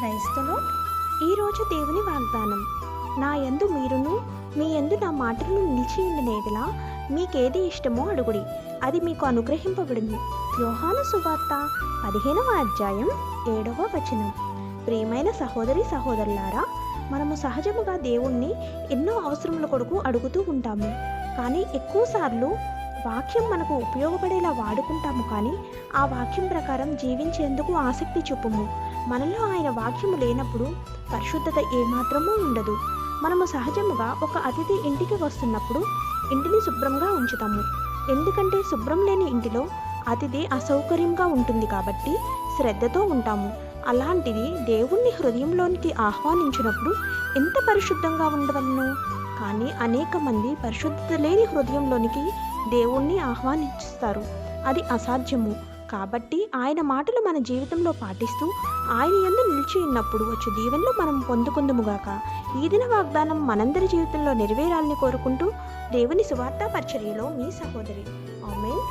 క్రైస్తలో ఈరోజు దేవుని వాగ్దానం. నా యందు మీరును మీ యందు నా మాటలను నిలిచి ఉండిన మీకేది ఇష్టమో అడుగుడి, అది మీకు అనుగ్రహింపబడింది. యోహాను సువార్త 15వ అధ్యాయం 7వ వచనం. ప్రియమైన సహోదరి సహోదరులారా, మనము సహజముగా దేవుణ్ణి ఎన్నో అవసరముల కొరకు అడుగుతూ ఉంటాము. కానీ ఎక్కువసార్లు వాక్యం మనకు ఉపయోగపడేలా వాడుకుంటాము, కానీ ఆ వాక్యం ప్రకారం జీవించేందుకు ఆసక్తి చూపము. మనలో ఆయన వాక్యము లేనప్పుడు పరిశుద్ధత ఏమాత్రమూ ఉండదు. మనము సహజముగా ఒక అతిథి ఇంటికి వస్తున్నప్పుడు ఇంటిని శుభ్రంగా ఉంచుతాము, ఎందుకంటే శుభ్రం లేని ఇంటిలో అతిథి అసౌకర్యంగా ఉంటుంది కాబట్టి శ్రద్ధతో ఉంటాము. అలాంటిది దేవుణ్ణి హృదయంలోనికి ఆహ్వానించినప్పుడు ఎంత పరిశుద్ధంగా ఉండవలను. కానీ అనేక మంది పరిశుద్ధత లేని హృదయంలోనికి దేవుణ్ణి ఆహ్వానిస్తారు, అది అసాధ్యము. కాబట్టి ఆయన మాటలు మన జీవితంలో పాటిస్తూ ఆయన యందు నిలిచి ఉన్నప్పుడు వచ్చు దీవెనలు మనం పొందుకుందుముగాక. ఈ దిన వాగ్దానం మనందరి జీవితంలో నెరవేరాలని కోరుకుంటూ దేవుని సువార్తా పరిచర్యలో మీ సహోదరి. ఆమేన్.